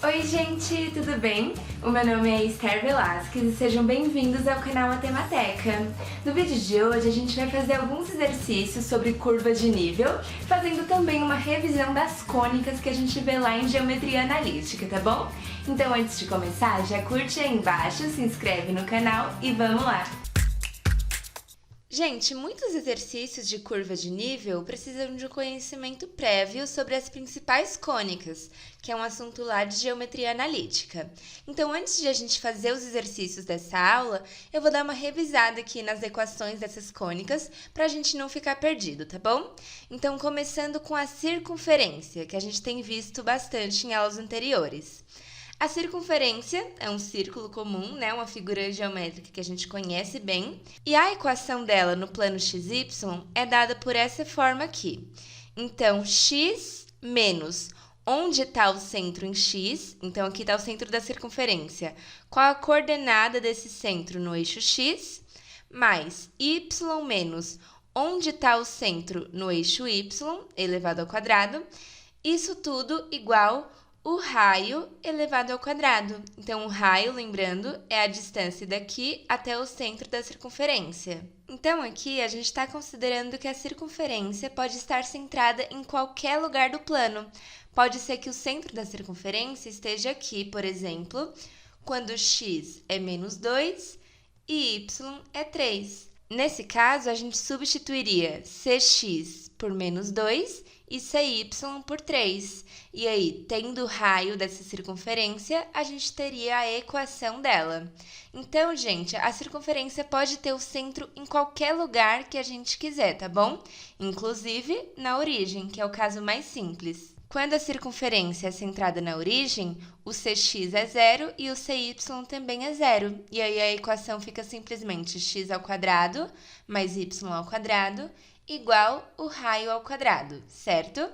Oi gente, tudo bem? O meu nome é Esther Velasquez e sejam bem-vindos ao canal Matemateca. No vídeo de hoje a gente vai fazer alguns exercícios sobre curvas de nível, fazendo também uma revisão das cônicas que a gente vê lá em geometria analítica, tá bom? Então antes de começar, já curte aí embaixo, se inscreve no canal e vamos lá! Gente, muitos exercícios de curva de nível precisam de um conhecimento prévio sobre as principais cônicas, que é um assunto lá de geometria analítica. Então, antes de a gente fazer os exercícios dessa aula, eu vou dar uma revisada aqui nas equações dessas cônicas para a gente não ficar perdido, tá bom? Então, começando com a circunferência, que a gente tem visto bastante em aulas anteriores. A circunferência é um círculo comum, né? Uma figura geométrica que a gente conhece bem. E a equação dela no plano XY é dada por essa forma aqui. Então, x menos onde está o centro em x, então aqui está o centro da circunferência, qual a coordenada desse centro no eixo x, mais y menos onde está o centro no eixo y, elevado ao quadrado, isso tudo igual o raio elevado ao quadrado. Então, o raio, lembrando, é a distância daqui até o centro da circunferência. Então, aqui a gente está considerando que a circunferência pode estar centrada em qualquer lugar do plano. Pode ser que o centro da circunferência esteja aqui, por exemplo, quando x é menos 2 e y é 3. Nesse caso, a gente substituiria cx por menos 2 e cy por 3. E aí, tendo o raio dessa circunferência, a gente teria a equação dela. Então, gente, a circunferência pode ter o centro em qualquer lugar que a gente quiser, tá bom? Inclusive na origem, que é o caso mais simples. Quando a circunferência é centrada na origem, o cx é zero e o cy também é zero. E aí a equação fica simplesmente x ao quadrado mais y ao quadrado igual o raio ao quadrado, certo?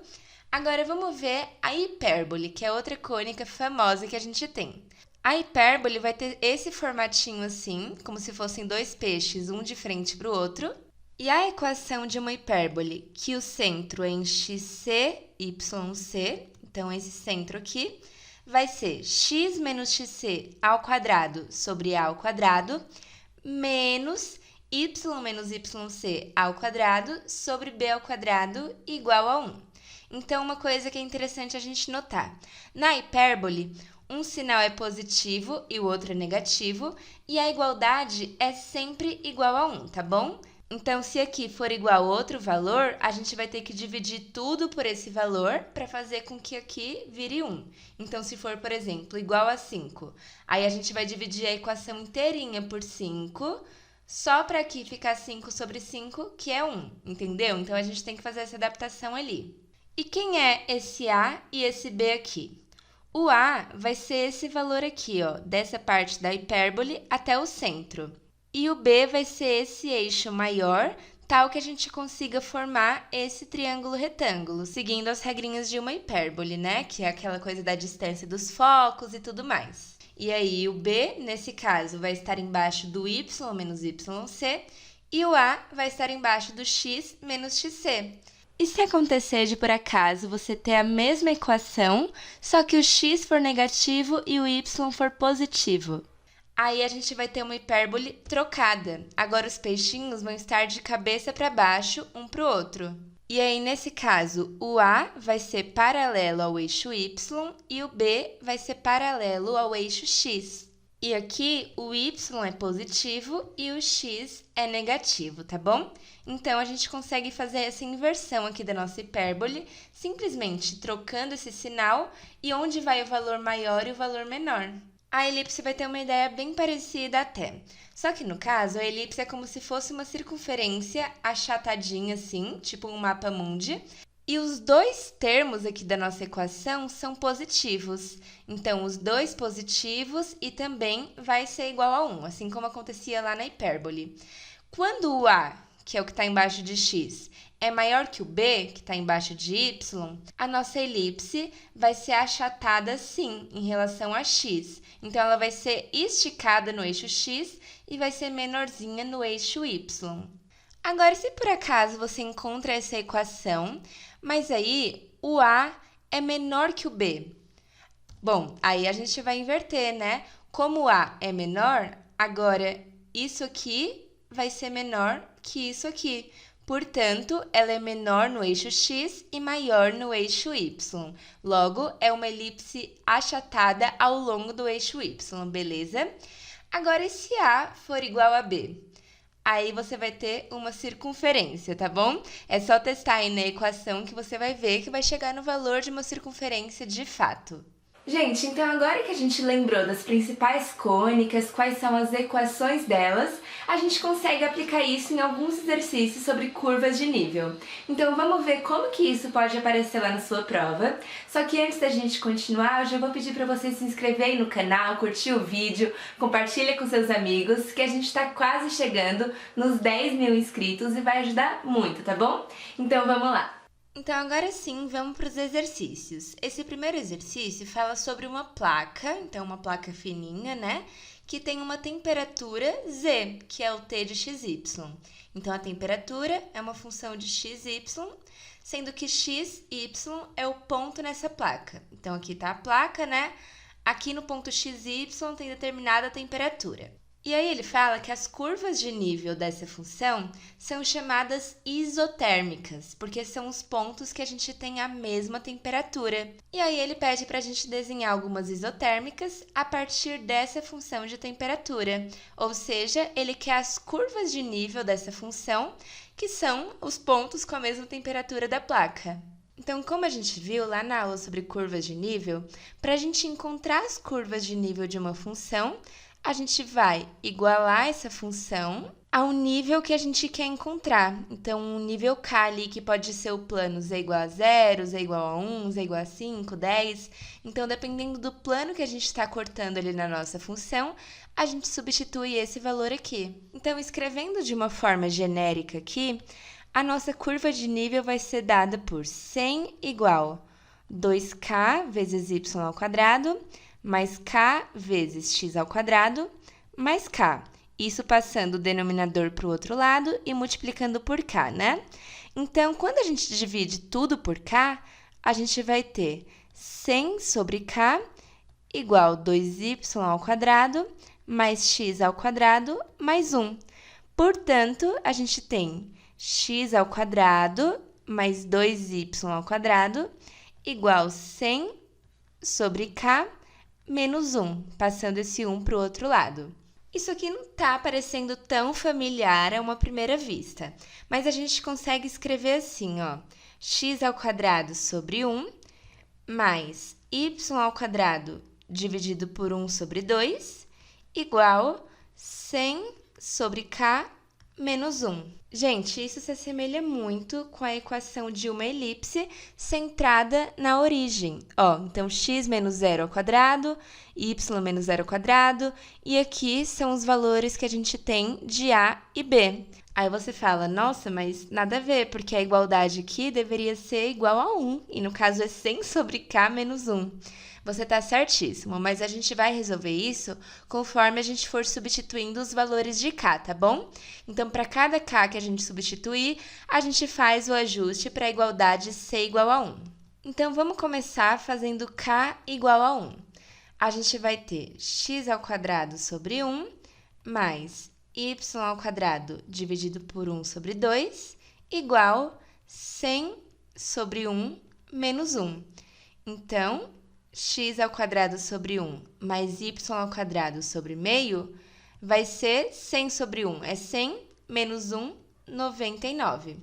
Agora vamos ver a hipérbole, que é outra cônica famosa que a gente tem. A hipérbole vai ter esse formatinho assim, como se fossem dois peixes, um de frente para o outro. E a equação de uma hipérbole, que o centro é em xc, yc, então esse centro aqui, vai ser x menos xc ao quadrado sobre a ao quadrado, menos y menos yc ao quadrado sobre b ao quadrado igual a 1. Então, uma coisa que é interessante a gente notar. Na hipérbole, um sinal é positivo e o outro é negativo, e a igualdade é sempre igual a 1, tá bom? Então, se aqui for igual a outro valor, a gente vai ter que dividir tudo por esse valor para fazer com que aqui vire 1. Então, se for, por exemplo, igual a 5, aí a gente vai dividir a equação inteirinha por 5, só para aqui ficar 5 sobre 5, que é 1, entendeu? Então, a gente tem que fazer essa adaptação ali. E quem é esse A e esse B aqui? O A vai ser esse valor aqui, ó, dessa parte da hipérbole até o centro. E o B vai ser esse eixo maior, tal que a gente consiga formar esse triângulo retângulo, seguindo as regrinhas de uma hipérbole, né? Que é aquela coisa da distância dos focos e tudo mais. E aí, o B, nesse caso, vai estar embaixo do y menos yc, e o A vai estar embaixo do x menos xc. E se acontecer de, por acaso, você ter a mesma equação, só que o x for negativo e o y for positivo? Aí a gente vai ter uma hipérbole trocada. Agora os peixinhos vão estar de cabeça para baixo, um para o outro. E aí, nesse caso, o A vai ser paralelo ao eixo y e o B vai ser paralelo ao eixo x. E aqui, o y é positivo e o x é negativo, tá bom? Então, a gente consegue fazer essa inversão aqui da nossa hipérbole, simplesmente trocando esse sinal e onde vai o valor maior e o valor menor. A elipse vai ter uma ideia bem parecida até. Só que no caso, a elipse é como se fosse uma circunferência achatadinha assim, tipo um mapa mundi. E os dois termos aqui da nossa equação são positivos. Então, os dois positivos e também vai ser igual a 1, assim como acontecia lá na hipérbole. Quando o A, que é o que está embaixo de x, é maior que o B, que está embaixo de y, a nossa elipse vai ser achatada sim, em relação a x. Então, ela vai ser esticada no eixo x e vai ser menorzinha no eixo y. Agora, se por acaso você encontra essa equação, mas aí o A é menor que o B, Bom, aí a gente vai inverter, né? Como A é menor, agora isso aqui vai ser menor que isso aqui. Portanto, ela é menor no eixo x e maior no eixo y. Logo, é uma elipse achatada ao longo do eixo y, beleza? Agora, e se A for igual a B? Aí você vai ter uma circunferência, tá bom? É só testar aí na equação que você vai ver que vai chegar no valor de uma circunferência de fato. Gente, então agora que a gente lembrou das principais cônicas, quais são as equações delas, a gente consegue aplicar isso em alguns exercícios sobre curvas de nível. Então vamos ver como que isso pode aparecer lá na sua prova. Só que antes da gente continuar, eu já vou pedir para você se inscrever aí no canal, curtir o vídeo, compartilha com seus amigos, que a gente está quase chegando nos 10 mil inscritos e vai ajudar muito, tá bom? Então vamos lá! Então, agora sim, vamos para os exercícios. Esse primeiro exercício fala sobre uma placa, então uma placa fininha, né? Que tem uma temperatura Z, que é o T de XY. Então, a temperatura é uma função de XY, sendo que x e y é o ponto nessa placa. Então, aqui está a placa, né? Aqui no ponto XY tem determinada temperatura. E aí ele fala que as curvas de nível dessa função são chamadas isotérmicas, porque são os pontos que a gente tem a mesma temperatura. E aí ele pede para a gente desenhar algumas isotérmicas a partir dessa função de temperatura. Ou seja, ele quer as curvas de nível dessa função, que são os pontos com a mesma temperatura da placa. Então, como a gente viu lá na aula sobre curvas de nível, para a gente encontrar as curvas de nível de uma função, a gente vai igualar essa função ao nível que a gente quer encontrar. Então, um nível k ali, que pode ser o plano z igual a 0, z igual a 1, z igual a 5, 10. Então, dependendo do plano que a gente está cortando ali na nossa função, a gente substitui esse valor aqui. Então, escrevendo de uma forma genérica aqui, a nossa curva de nível vai ser dada por 100 igual 2k vezes y ao quadrado, mais k vezes x ao quadrado, mais k. Isso passando o denominador para o outro lado e multiplicando por k, né? Então, quando a gente divide tudo por k, a gente vai ter 100 sobre k igual 2y ao quadrado, mais x ao quadrado, mais 1. Portanto, a gente tem x ao quadrado mais 2y ao quadrado igual 100 sobre k menos 1, passando esse 1 para o outro lado. Isso aqui não está parecendo tão familiar a uma primeira vista, mas a gente consegue escrever assim, ó, x ao quadrado sobre 1 mais y ao quadrado dividido por 1 sobre 2 igual 100 sobre k menos 1. Gente, isso se assemelha muito com a equação de uma elipse centrada na origem. Ó, então, x menos 0 ao quadrado, y menos 0 ao quadrado, e aqui são os valores que a gente tem de A e B. Aí você fala, nossa, mas nada a ver, porque a igualdade aqui deveria ser igual a 1, e no caso é 100 sobre k menos 1. Você está certíssimo, mas a gente vai resolver isso conforme a gente for substituindo os valores de k, tá bom? Então, para cada k que a gente substituir, a gente faz o ajuste para a igualdade ser igual a 1. Então, vamos começar fazendo k igual a 1. A gente vai ter x ao quadrado sobre 1 mais y ao quadrado dividido por 1 sobre 2 igual 100 sobre 1 menos 1. Então, x ao quadrado sobre 1 mais y ao quadrado sobre meio vai ser 100 sobre 1. É 100 menos 1, 99.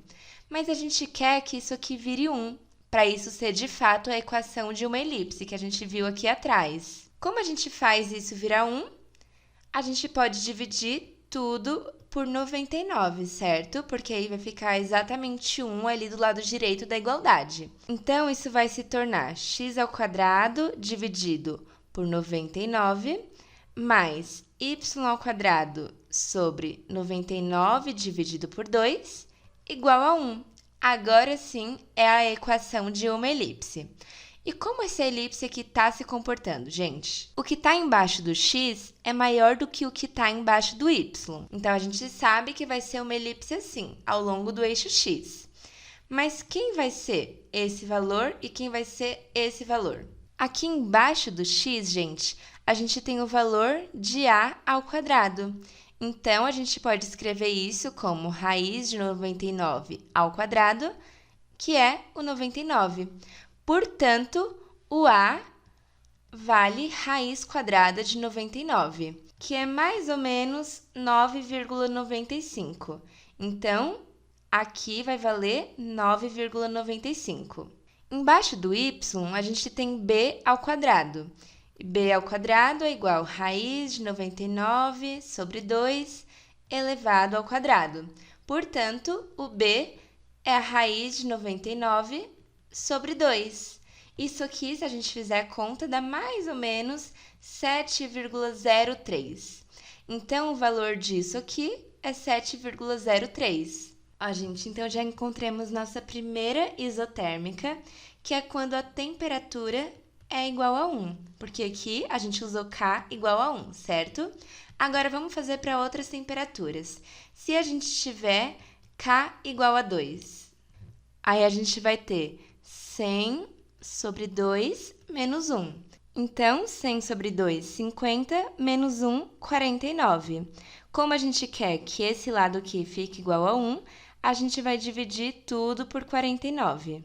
Mas a gente quer que isso aqui vire 1, para isso ser de fato a equação de uma elipse que a gente viu aqui atrás. Como a gente faz isso virar 1? A gente pode dividir tudo por 99, certo? Porque aí vai ficar exatamente 1 ali do lado direito da igualdade. Então, isso vai se tornar x ao quadrado dividido por 99 mais y ao quadrado sobre 99 dividido por 2 igual a 1. Agora sim é a equação de uma elipse. E como essa elipse aqui está se comportando, gente? O que está embaixo do x é maior do que o que está embaixo do y. Então, a gente sabe que vai ser uma elipse assim, ao longo do eixo x. Mas quem vai ser esse valor e quem vai ser esse valor? Aqui embaixo do x, gente, a gente tem o valor de a ao quadrado. Então, a gente pode escrever isso como raiz de 99 ao quadrado, que é o 99. Portanto, o a vale raiz quadrada de 99, que é mais ou menos 9,95. Então, aqui vai valer 9,95. Embaixo do y, a gente tem b ao quadrado. B ao quadrado é igual a raiz de 99 sobre 2 elevado ao quadrado. Portanto, o b é a raiz de 99 sobre 2. Isso aqui, se a gente fizer a conta, dá mais ou menos 7,03. Então, o valor disso aqui é 7,03. Ó, gente, então já encontramos nossa primeira isotérmica, que é quando a temperatura é igual a 1, porque aqui a gente usou K igual a 1, certo? Agora, vamos fazer para outras temperaturas. Se a gente tiver K igual a 2, aí a gente vai ter 100 sobre 2 menos 1. Então, 100 sobre 2, 50, menos 1, 49. Como a gente quer que esse lado aqui fique igual a 1, a gente vai dividir tudo por 49.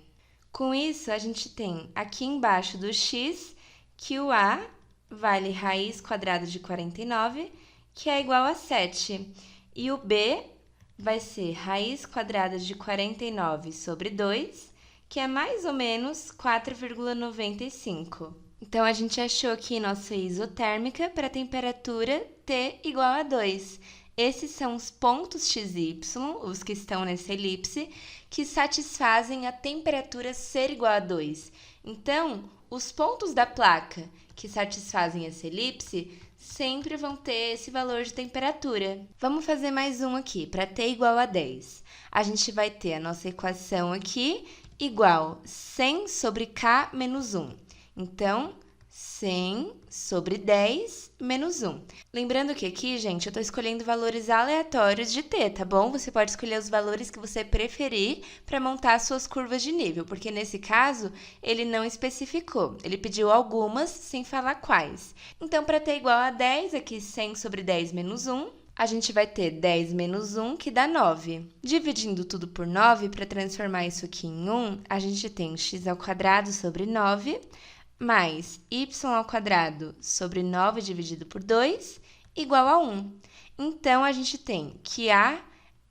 Com isso, a gente tem aqui embaixo do x que o a vale raiz quadrada de 49, que é igual a 7. E o b vai ser raiz quadrada de 49 sobre 2, que é mais ou menos 4,95. Então, a gente achou aqui nossa isotérmica para a temperatura T igual a 2. Esses são os pontos x e y, os que estão nessa elipse, que satisfazem a temperatura ser igual a 2. Então, os pontos da placa que satisfazem essa elipse sempre vão ter esse valor de temperatura. Vamos fazer mais um aqui, para t igual a 10. A gente vai ter a nossa equação aqui igual 100 sobre k menos 1. Então, 100 sobre 10 menos 1. Lembrando que aqui, gente, eu estou escolhendo valores aleatórios de t, tá bom? Você pode escolher os valores que você preferir para montar as suas curvas de nível, porque nesse caso, ele não especificou. Ele pediu algumas, sem falar quais. Então, para t igual a 10, aqui 100 sobre 10 menos 1, a gente vai ter 10 menos 1, que dá 9. Dividindo tudo por 9, para transformar isso aqui em 1, a gente tem x ao quadrado sobre 9, mais y ao quadrado sobre 9 dividido por 2, igual a 1. Então, a gente tem que a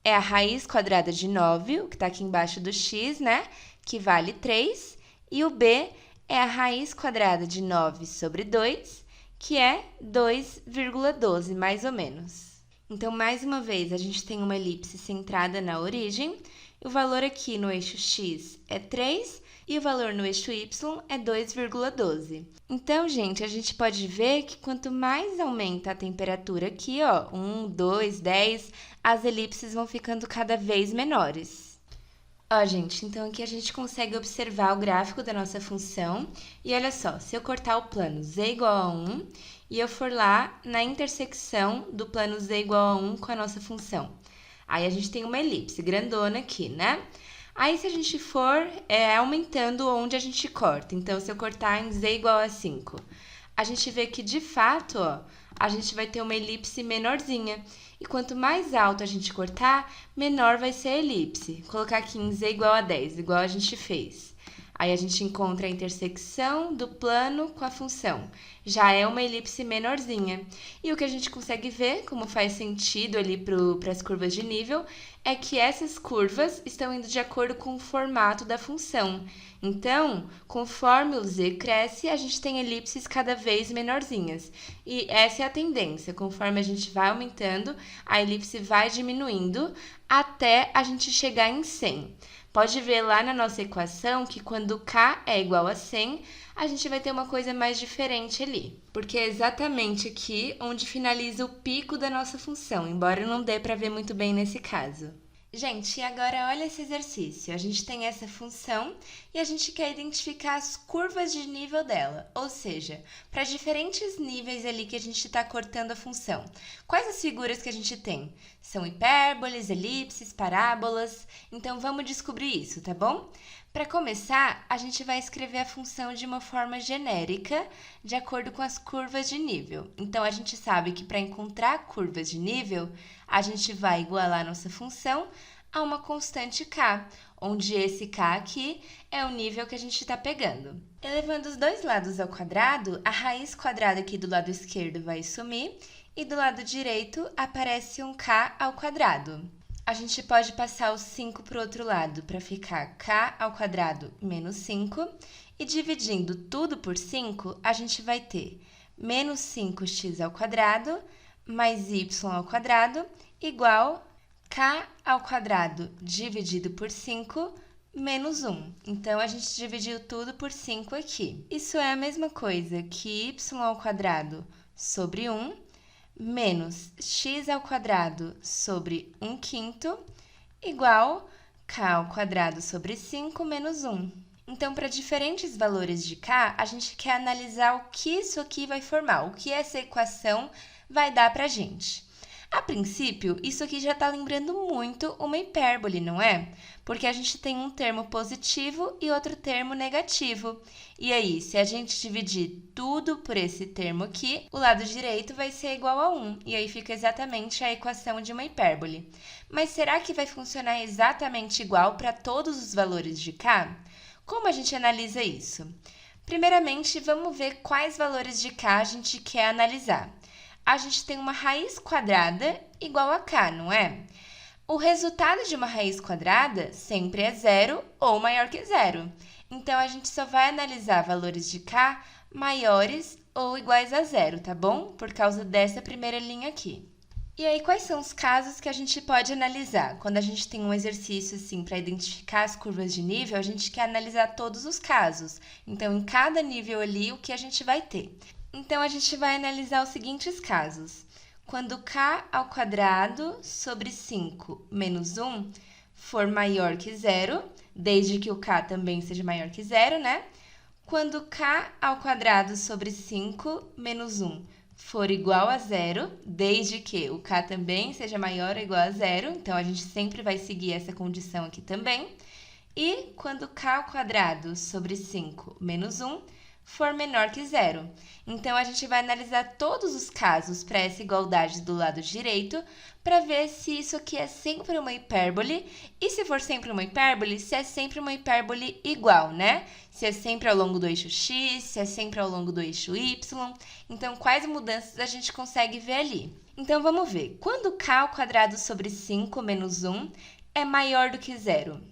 é a raiz quadrada de 9, o que está aqui embaixo do x, né? Que vale 3. E o b é a raiz quadrada de 9 sobre 2, que é 2,12, mais ou menos. Então, mais uma vez, a gente tem uma elipse centrada na origem. O valor aqui no eixo x é 3 e o valor no eixo y é 2,12. Então, gente, a gente pode ver que quanto mais aumenta a temperatura aqui, ó, 1, 2, 10, as elipses vão ficando cada vez menores. Ó, gente, então aqui a gente consegue observar o gráfico da nossa função. E olha só, se eu cortar o plano z igual a 1 e eu for lá na intersecção do plano z igual a 1 com a nossa função, aí a gente tem uma elipse grandona aqui, né? Aí, se a gente for aumentando onde a gente corta, então, se eu cortar em z igual a 5, a gente vê que, de fato, ó, a gente vai ter uma elipse menorzinha. E quanto mais alto a gente cortar, menor vai ser a elipse. Vou colocar aqui em z igual a 10, igual a gente fez. Aí, a gente encontra a intersecção do plano com a função. Já é uma elipse menorzinha. E o que a gente consegue ver, como faz sentido ali para as curvas de nível, é que essas curvas estão indo de acordo com o formato da função. Então, conforme o z cresce, a gente tem elipses cada vez menorzinhas. E essa é a tendência. Conforme a gente vai aumentando, a elipse vai diminuindo até a gente chegar em 100. Pode ver lá na nossa equação que quando k é igual a 100, a gente vai ter uma coisa mais diferente ali. Porque é exatamente aqui onde finaliza o pico da nossa função, embora não dê para ver muito bem nesse caso. Gente, e agora olha esse exercício. A gente tem essa função e a gente quer identificar as curvas de nível dela, ou seja, para diferentes níveis ali que a gente está cortando a função. Quais as figuras que a gente tem? São hipérboles, elipses, parábolas? Então, vamos descobrir isso, tá bom? Para começar, a gente vai escrever a função de uma forma genérica, de acordo com as curvas de nível. Então, a gente sabe que para encontrar curvas de nível, a gente vai igualar nossa função a uma constante k, onde esse k aqui é o nível que a gente está pegando. Elevando os dois lados ao quadrado, a raiz quadrada aqui do lado esquerdo vai sumir e do lado direito aparece um k ao quadrado. A gente pode passar o 5 para o outro lado para ficar k ao quadrado menos 5. E dividindo tudo por 5, a gente vai ter menos 5x ao quadrado mais y ao quadrado igual k ao quadrado dividido por 5 menos 1. Então, a gente dividiu tudo por 5 aqui. Isso é a mesma coisa que y ao quadrado sobre 1 menos x ao quadrado sobre 1/5 igual k ao quadrado sobre 5 menos 1. Então, para diferentes valores de k, a gente quer analisar o que isso aqui vai formar, o que essa equação vai dar para a gente. A princípio, isso aqui já está lembrando muito uma hipérbole, não é? Porque a gente tem um termo positivo e outro termo negativo. E aí, se a gente dividir tudo por esse termo aqui, o lado direito vai ser igual a 1. E aí fica exatamente a equação de uma hipérbole. Mas será que vai funcionar exatamente igual para todos os valores de k? Como a gente analisa isso? Primeiramente, vamos ver quais valores de k a gente quer analisar. A gente tem uma raiz quadrada igual a k, não é? O resultado de uma raiz quadrada sempre é zero ou maior que zero. Então, a gente só vai analisar valores de k maiores ou iguais a zero, tá bom? Por causa dessa primeira linha aqui. E aí, quais são os casos que a gente pode analisar? Quando a gente tem um exercício assim para identificar as curvas de nível, a gente quer analisar todos os casos. Então, em cada nível ali, o que a gente vai ter? Então, a gente vai analisar os seguintes casos. Quando k ao quadrado sobre 5 menos 1 for maior que zero, desde que o k também seja maior que zero, né? Quando k ao quadrado sobre 5 menos 1 for igual a zero, desde que o k também seja maior ou igual a zero, então a gente sempre vai seguir essa condição aqui também. E quando k ao quadrado sobre 5 menos 1 for menor que zero. Então, a gente vai analisar todos os casos para essa igualdade do lado direito para ver se isso aqui é sempre uma hipérbole e, se for sempre uma hipérbole, se é sempre uma hipérbole igual, né? Se é sempre ao longo do eixo x, se é sempre ao longo do eixo y. Então, quais mudanças a gente consegue ver ali? Então, vamos ver. Quando k ao quadrado sobre 5 menos 1 é maior do que zero?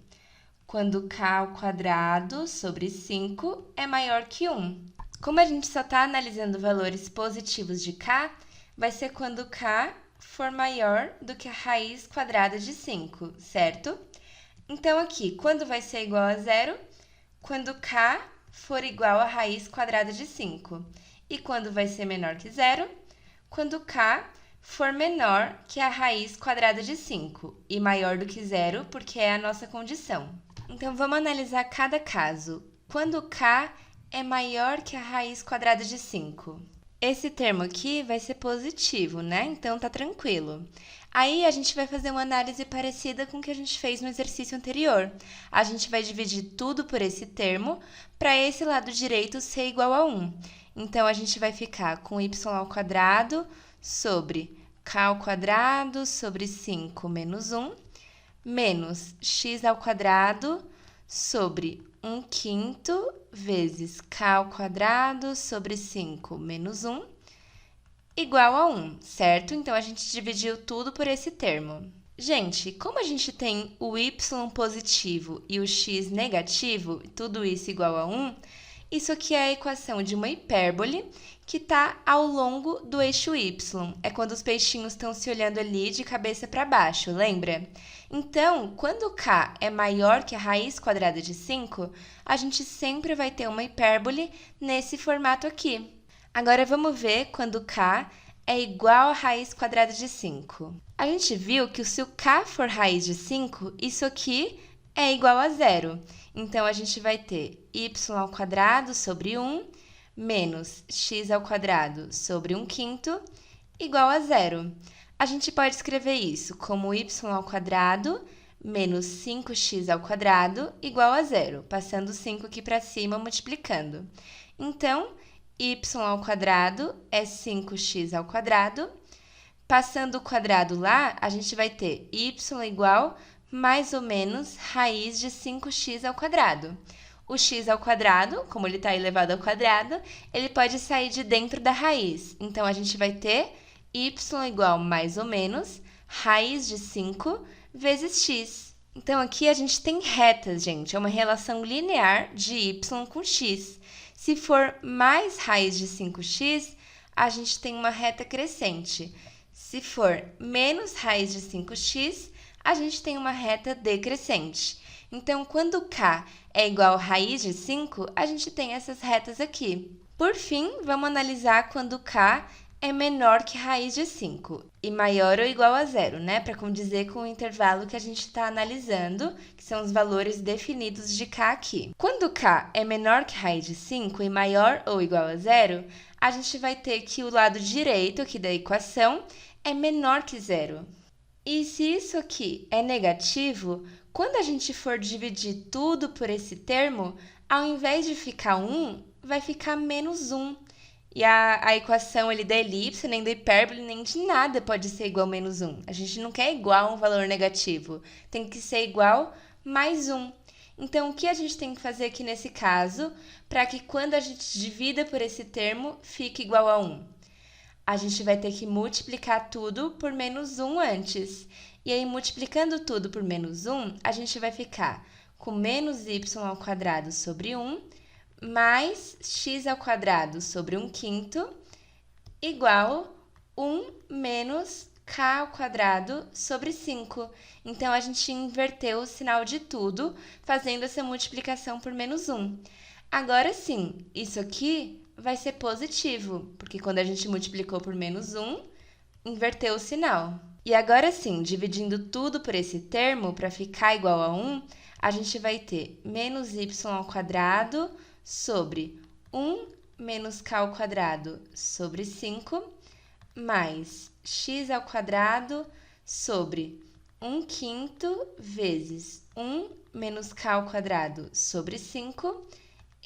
Quando k ao quadrado sobre 5 é maior que 1. Como a gente só está analisando valores positivos de k, vai ser quando k for maior do que a raiz quadrada de 5, certo? Então, aqui, quando vai ser igual a zero? Quando k for igual à raiz quadrada de 5. E quando vai ser menor que zero? Quando k for menor que a raiz quadrada de 5 e maior do que zero, porque é a nossa condição. Então, vamos analisar cada caso. Quando k é maior que a raiz quadrada de 5. Esse termo aqui vai ser positivo, né? Então, tá tranquilo. Aí, a gente vai fazer uma análise parecida com o que a gente fez no exercício anterior. A gente vai dividir tudo por esse termo para esse lado direito ser igual a 1. Então, a gente vai ficar com y ao quadrado sobre k ao quadrado sobre 5 menos 1, menos x ao quadrado sobre 1/5 vezes k ao quadrado sobre 5 menos 1, igual a 1, certo? Então, a gente dividiu tudo por esse termo. Gente, como a gente tem o y positivo e o x negativo, tudo isso igual a 1, isso aqui é a equação de uma hipérbole que está ao longo do eixo y. É quando os peixinhos estão se olhando ali de cabeça para baixo, lembra? Então, quando k é maior que a raiz quadrada de 5, a gente sempre vai ter uma hipérbole nesse formato aqui. Agora, vamos ver quando k é igual a raiz quadrada de 5. A gente viu que se o k for raiz de 5, isso aqui é igual a zero. Então, a gente vai ter y ao quadrado sobre 1 menos x ao quadrado sobre 1/5 igual a zero. A gente pode escrever isso como y ao quadrado menos 5x ao quadrado igual a zero, passando 5 aqui para cima, multiplicando. Então, y ao quadrado é 5x ao quadrado. Passando o quadrado lá, a gente vai ter y igual mais ou menos raiz de 5x ao quadrado. O x ao quadrado, como ele está elevado ao quadrado, ele pode sair de dentro da raiz. Então, a gente vai ter y igual mais ou menos raiz de 5 vezes x. Então, aqui a gente tem retas, gente. É uma relação linear de y com x. Se for mais raiz de 5x, a gente tem uma reta crescente. Se for menos raiz de 5x, a gente tem uma reta decrescente. Então, quando k é igual a raiz de 5, a gente tem essas retas aqui. Por fim, vamos analisar quando k é menor que raiz de 5 e maior ou igual a zero, né? Para condizer com o intervalo que a gente está analisando, que são os valores definidos de k aqui. Quando k é menor que raiz de 5 e maior ou igual a zero, a gente vai ter que o lado direito aqui da equação é menor que zero. E se isso aqui é negativo, quando a gente for dividir tudo por esse termo, ao invés de ficar 1, vai ficar menos 1. E a equação ali da elipse, nem da hipérbole, nem de nada pode ser igual a menos 1. A gente não quer igual a um valor negativo, tem que ser igual mais 1. Então, o que a gente tem que fazer aqui nesse caso, para que quando a gente divida por esse termo, fique igual a 1? A gente vai ter que multiplicar tudo por menos 1 antes. E aí, multiplicando tudo por menos 1, a gente vai ficar com menos y ao quadrado sobre 1, mais x ao quadrado sobre 1/5, igual 1 menos k ao quadrado sobre 5. Então, a gente inverteu o sinal de tudo, fazendo essa multiplicação por menos 1. Agora sim, isso aqui vai ser positivo, porque quando a gente multiplicou por menos 1, inverteu o sinal. E agora sim, dividindo tudo por esse termo, para ficar igual a 1, a gente vai ter menos y ao quadrado sobre 1 menos k ao quadrado sobre 5, mais x ao quadrado sobre 1/5 vezes 1 menos k ao quadrado sobre 5,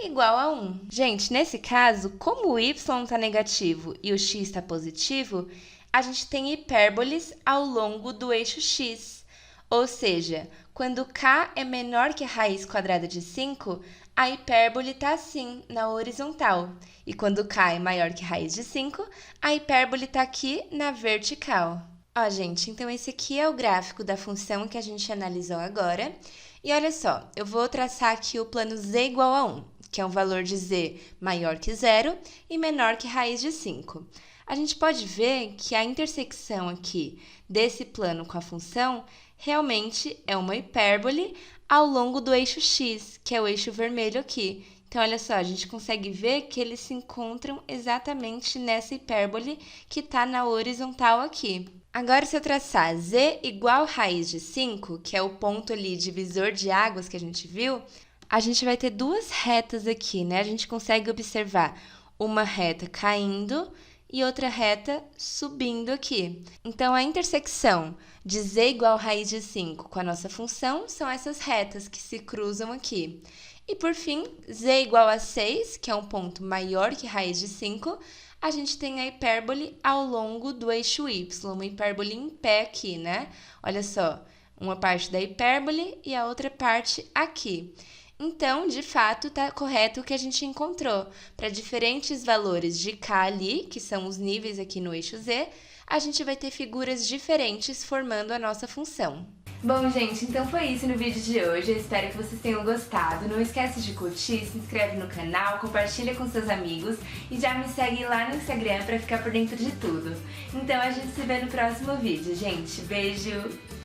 igual a 1. Gente, nesse caso, como o y está negativo e o x está positivo, a gente tem hipérboles ao longo do eixo x. Ou seja, quando k é menor que a raiz quadrada de 5, a hipérbole está assim, na horizontal. E quando k é maior que a raiz de 5, a hipérbole está aqui na vertical. Ó, gente, então esse aqui é o gráfico da função que a gente analisou agora. E olha só, eu vou traçar aqui o plano z igual a 1, que é um valor de z maior que zero e menor que raiz de 5. A gente pode ver que a intersecção aqui desse plano com a função realmente é uma hipérbole ao longo do eixo x, que é o eixo vermelho aqui. Então, olha só, a gente consegue ver que eles se encontram exatamente nessa hipérbole que está na horizontal aqui. Agora, se eu traçar z igual raiz de 5, que é o ponto ali divisor de águas que a gente viu, a gente vai ter duas retas aqui, né? A gente consegue observar uma reta caindo e outra reta subindo aqui. Então, a intersecção de z igual raiz de 5 com a nossa função são essas retas que se cruzam aqui. E, por fim, z igual a 6, que é um ponto maior que raiz de 5, a gente tem a hipérbole ao longo do eixo y, uma hipérbole em pé aqui, né? Olha só, uma parte da hipérbole e a outra parte aqui. Então, de fato, está correto o que a gente encontrou. Para diferentes valores de k ali, que são os níveis aqui no eixo z, a gente vai ter figuras diferentes formando a nossa função. Bom, gente, então foi isso no vídeo de hoje. Eu espero que vocês tenham gostado. Não esquece de curtir, se inscreve no canal, compartilha com seus amigos e já me segue lá no Instagram para ficar por dentro de tudo. Então, a gente se vê no próximo vídeo, gente. Beijo!